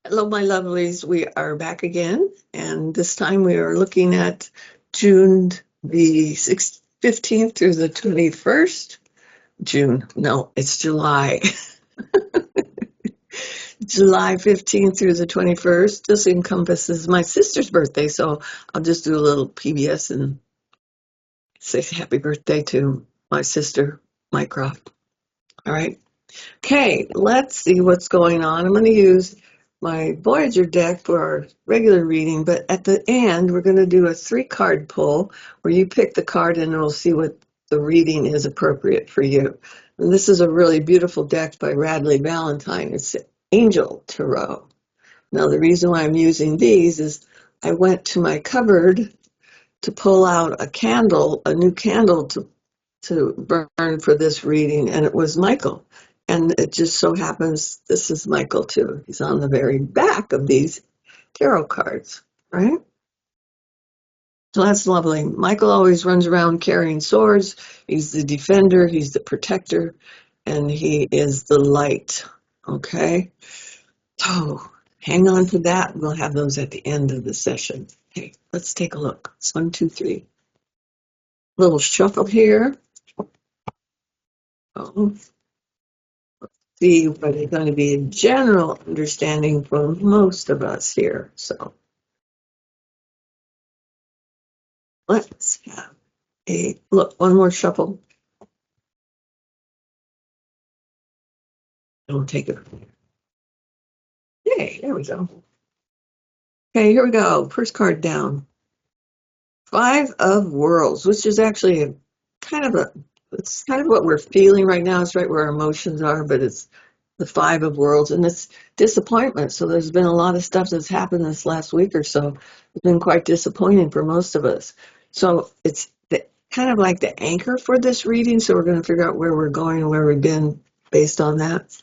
Hello, my lovelies. We are back again, and this time we are looking at June the 15th through the 21st. June. No, it's July. July 15th through the 21st. This encompasses my sister's birthday, so I'll just do a little PBS and say happy birthday to my sister, Mycroft. All right. Okay, let's see what's going on. I'm going to use my Voyager deck for our regular reading, but at the end, we're going to do a 3-card pull where you pick the card and we'll see what the reading is appropriate for you. And this is a really beautiful deck by Radley Valentine. It's Angel Tarot. Now, the reason why I'm using these is I went to my cupboard to pull out a candle, a new candle to burn for this reading, and it was Michael. And it just so happens this is Michael too. He's on the very back of these tarot cards, right? So that's lovely. Michael always runs around carrying swords. He's the defender, he's the protector, and he is the light. Okay? So hang on to that. We'll have those at the end of the session. Okay, let's take a look. It's 1, 2, 3. Little shuffle here. Oh, see what is going to be a general understanding from most of us here. So let's have a look. One more shuffle. We'll take it. Yay, there we go. Okay, here we go. First card down. 5 of Worlds, which is actually it's kind of what we're feeling right now. It's right where our emotions are, but it's the 5 of Worlds, and it's disappointment. So there's been a lot of stuff that's happened this last week or so. It's been quite disappointing for most of us. So it's kind of like the anchor for this reading. So we're going to figure out where we're going and where we've been based on that.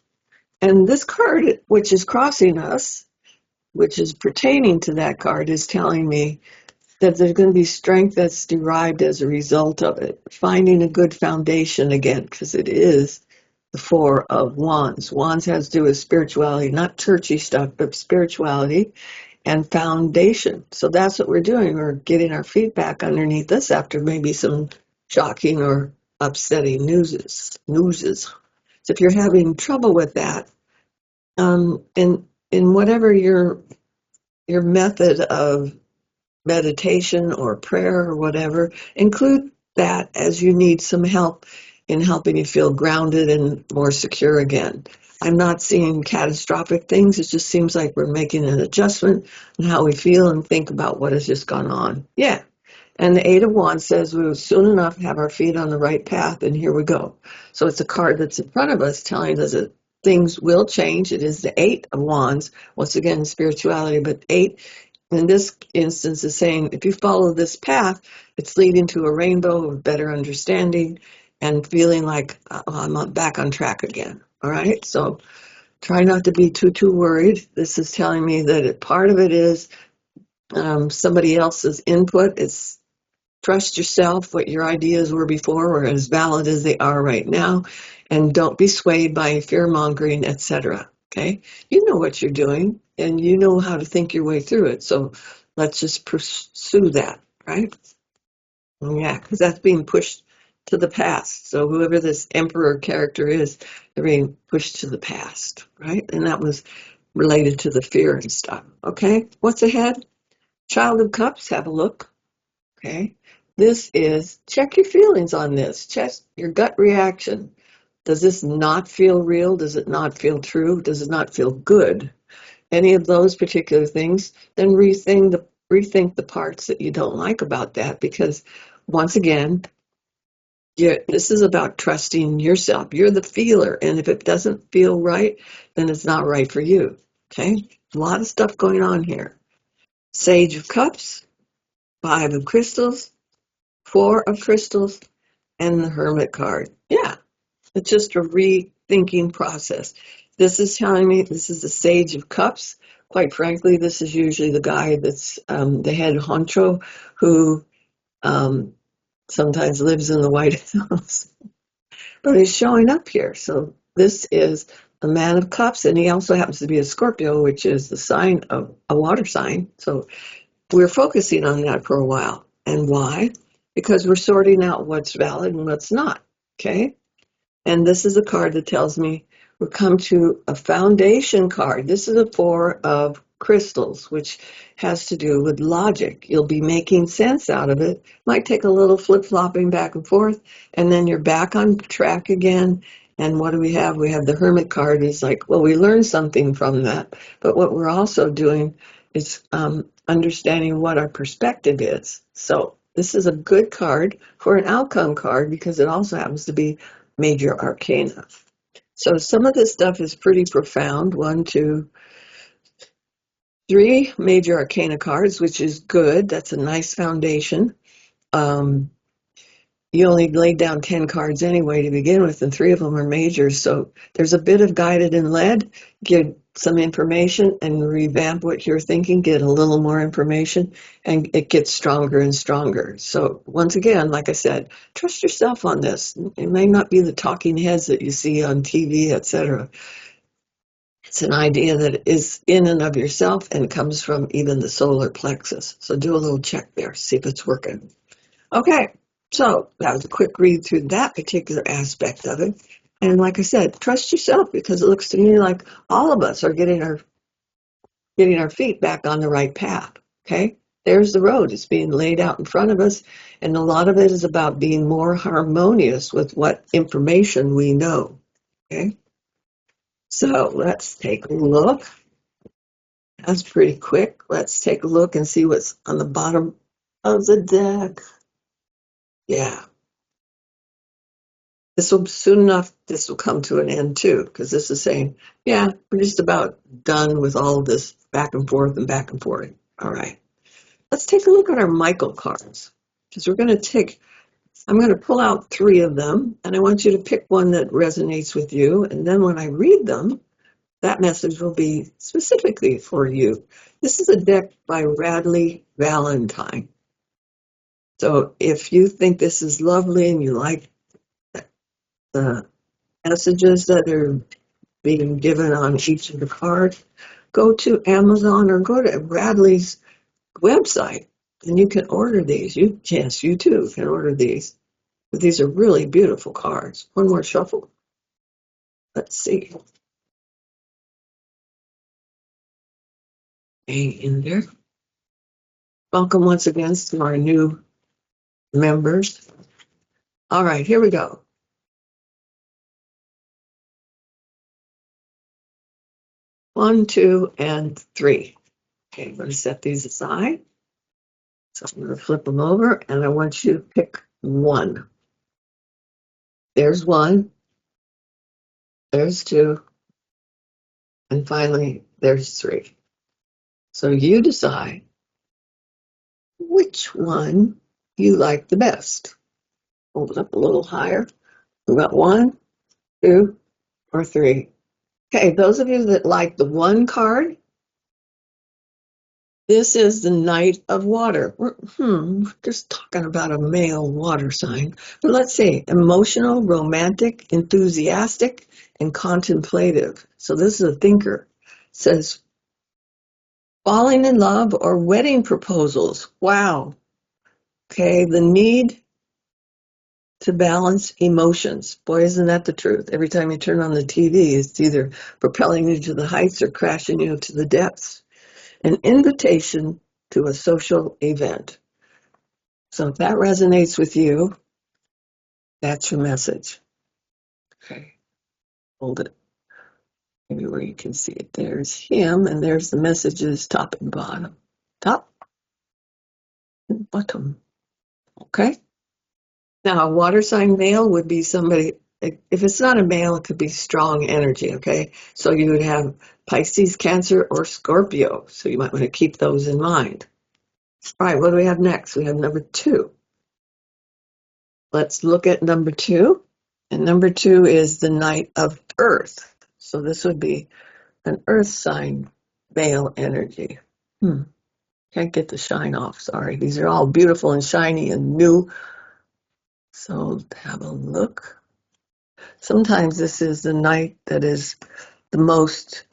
And this card, which is crossing us, which is pertaining to that card, is telling me that there's going to be strength that's derived as a result of it. Finding a good foundation again, because it is the 4 of Wands. Wands has to do with spirituality, not churchy stuff, but spirituality and foundation. So that's what we're doing. We're getting our feet back underneath us after maybe some shocking or upsetting newses. So if you're having trouble with that, in whatever your method of meditation or prayer or whatever, include that as you need some help in helping you feel grounded and more secure again. I'm not seeing catastrophic things. It just seems like we're making an adjustment in how we feel and think about what has just gone on. Yeah. And the 8 of Wands says we will soon enough have our feet on the right path, and here we go. So it's a card that's in front of us telling us that things will change. It is the 8 of Wands, once again, spirituality, but 8 in this instance is saying if you follow this path, it's leading to a rainbow of better understanding and feeling like I'm back on track again. All right, so try not to be too worried. This is telling me that part of it is somebody else's input. It's trust yourself. What your ideas were before were as valid as they are right now, and don't be swayed by fear mongering, etc. Okay, you know what you're doing, and you know how to think your way through it. So let's just pursue that, right? Yeah, because that's being pushed to the past. So whoever this emperor character is, they're being pushed to the past, right? And that was related to the fear and stuff. Okay, what's ahead? Child of Cups, have a look. Okay, this is check your feelings on this. Check your gut reaction. Does this not feel real? Does it not feel true? Does it not feel good? Any of those particular things, then rethink the parts that you don't like about that, because once again, this is about trusting yourself. You're the feeler, and if it doesn't feel right, then it's not right for you. Okay? A lot of stuff going on here. Sage of Cups, 5 of Crystals, 4 of Crystals, and the Hermit card. Yeah, it's just a rethinking process. This is telling me this is the Sage of Cups. Quite frankly, this is usually the guy that's the head honcho who um, sometimes lives in the White House, but he's showing up here. So this is a Man of Cups, and he also happens to be a Scorpio, which is the sign of a water sign. So we're focusing on that for a while. And why? Because we're sorting out what's valid and what's not. Okay. And this is a card that tells me we've come to a foundation card. This is a four of crystals, which has to do with logic. You'll be making sense out of it. Might take a little flip-flopping back and forth, and then you're back on track again. And what do we have? We have the Hermit card. It's like, well, we learned something from that. But what we're also doing is understanding what our perspective is. So this is a good card for an outcome card because it also happens to be major arcana. So some of this stuff is pretty profound. 1, 2, 3 major arcana cards, which is good. That's a nice foundation. You only laid down 10 cards anyway to begin with, and 3 of them are majors. So there's a bit of guided and led. Get some information and revamp what you're thinking, get a little more information, and it gets stronger and stronger. So once again, like I said, trust yourself on this. It may not be the talking heads that you see on TV, etc. It's an idea that is in and of yourself and comes from even the solar plexus. So do a little check there, see if it's working. Okay, so that was a quick read through that particular aspect of it. And like I said, trust yourself because it looks to me like all of us are getting our feet back on the right path. Okay, there's the road. It's being laid out in front of us, and a lot of it is about being more harmonious with what information we know. Okay, so let's take a look. That's pretty quick. Let's take a look and see what's on the bottom of the deck. Yeah. This will soon enough, this will come to an end too, because this is saying, yeah, we're just about done with all this back and forth and back and forth. All right. Let's take a look at our Michael cards, because I'm going to pull out 3 of them, and I want you to pick one that resonates with you. And then when I read them, that message will be specifically for you. This is a deck by Radley Valentine. So if you think this is lovely and you like the messages that are being given on each of the cards, go to Amazon or go to Radley's website and you can order these. Yes, you too can order these. But these are really beautiful cards. One more shuffle. Let's see. Hang in there. Welcome once again to our new members. All right, here we go. 1, 2, and 3. Okay, I'm going to set these aside. So I'm going to flip them over, and I want you to pick one. There's 1. There's 2. And finally, there's 3. So you decide which one you like the best. Hold it up a little higher. We got 1, 2, or 3. Okay, those of you that like the 1 card, this is the Knight of Water. We're just talking about a male water sign. But let's see, emotional, romantic, enthusiastic, and contemplative. So this is a thinker. It says, falling in love or wedding proposals. Wow. Okay, the need to balance emotions. Boy, isn't that the truth? Every time you turn on the TV, it's either propelling you to the heights or crashing you to the depths. An invitation to a social event. So if that resonates with you, that's your message. Okay, hold it. Maybe where you can see it. There's him, and there's the messages top and bottom. Top and bottom. Okay? Now, a water sign male would be somebody, if it's not a male, it could be strong energy, okay? So you would have Pisces, Cancer, or Scorpio. So you might want to keep those in mind. All right, what do we have next? We have number 2. Let's look at number 2. And number 2 is the Knight of Earth. So this would be an earth sign male energy. Can't get the shine off, sorry. These are all beautiful and shiny and new. So have a look. Sometimes this is the night that is the most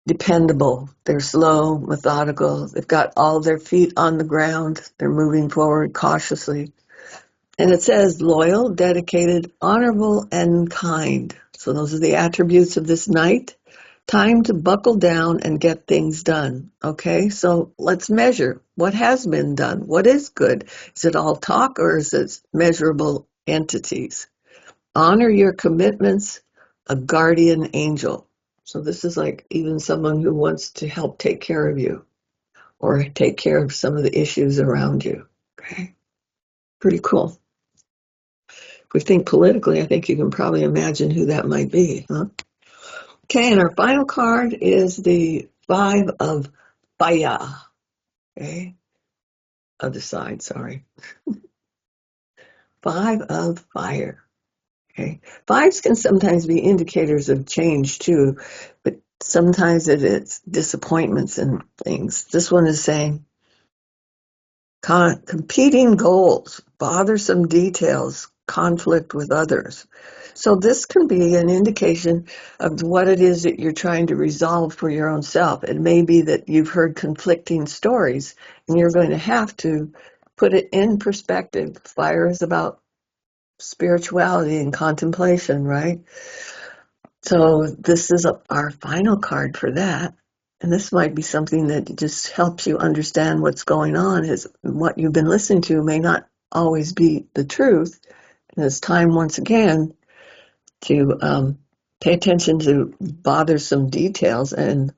dependable. They're slow, methodical. They've got all their feet on the ground. They're moving forward cautiously. And it says loyal, dedicated, honorable, and kind. So those are the attributes of this knight. Time to buckle down and get things done. Okay, so let's measure what has been done. What is good? Is it all talk or is it measurable entities? Honor your commitments, a guardian angel. So this is like even someone who wants to help take care of you or take care of some of the issues around you. Okay, pretty cool. If we think politically, I think you can probably imagine who that might be, huh? Okay, and our final card is the Five of Fire. Okay, other side, sorry. Five of Fire. Okay, fives can sometimes be indicators of change too, but sometimes it is disappointments and things. This one is saying competing goals, bothersome details, conflict with others. So this can be an indication of what it is that you're trying to resolve for your own self. It may be that you've heard conflicting stories and you're going to have to put it in perspective. Fire is about spirituality and contemplation, right? So this is our final card for that. And this might be something that just helps you understand what's going on. Is what you've been listening to may not always be the truth. And it's time once again to pay attention to bothersome details and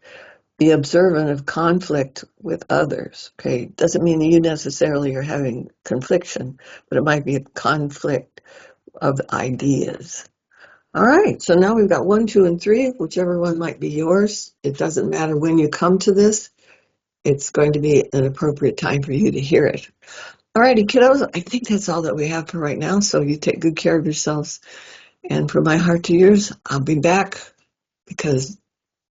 be observant of conflict with others. Okay, doesn't mean that you necessarily are having confliction, but it might be a conflict of ideas. All right, so now we've got 1, 2, and 3, whichever one might be yours. It doesn't matter when you come to this. It's going to be an appropriate time for you to hear it. All righty, kiddos, I think that's all that we have for right now, so you take good care of yourselves. And from my heart to yours, I'll be back because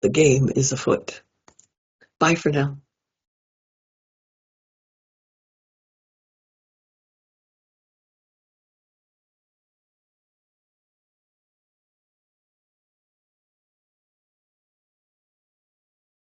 the game is afoot. Bye for now.